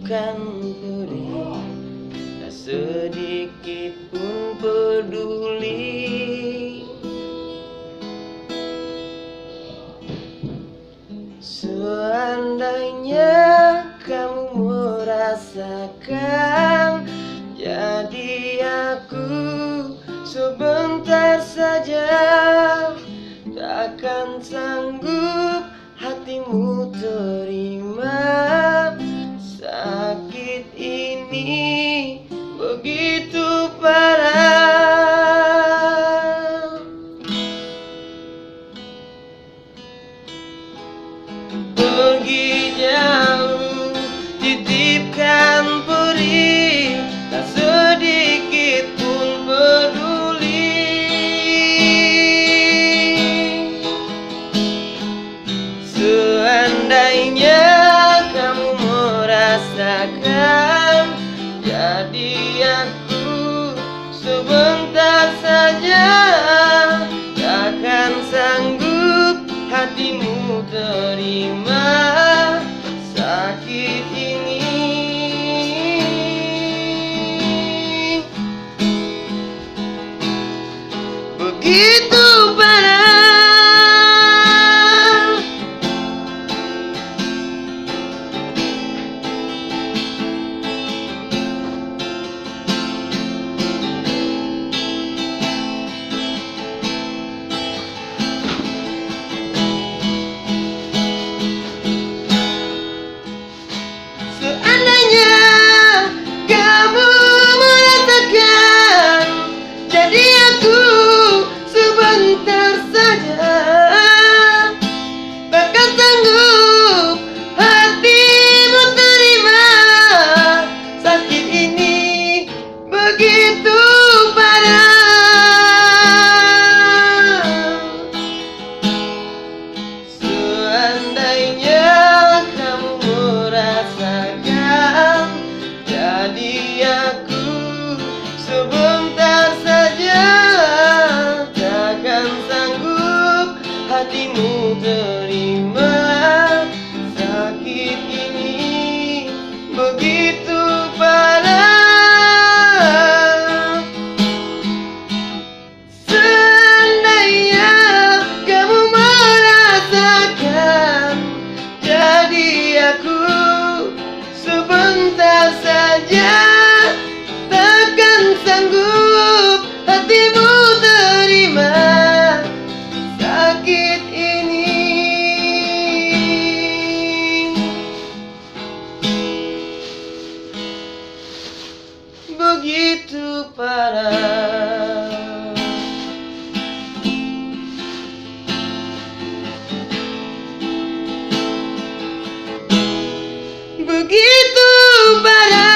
bukan pedih, tak sedikit pun peduli. Seandainya kamu merasakan, jadi aku sebentar saja. Takkan sanggup hatimu terima sakit ini begitu parah. Pergi jauh titipkan perih, tak sedikit pun peduli. Seandainya kamu merasakan, jadi aku sebentar saja. Takkan sanggup hatimu terima sakit ini begitu parah. Begitu parah. Seandainya kamu merasakan, jadi aku sebentar saja. Takkan sanggup hatimu terima sakit ini begitu parah. Aku sebentar saja, takkan sanggup hatimu terima sakit ini begitu parah. Begitu parah.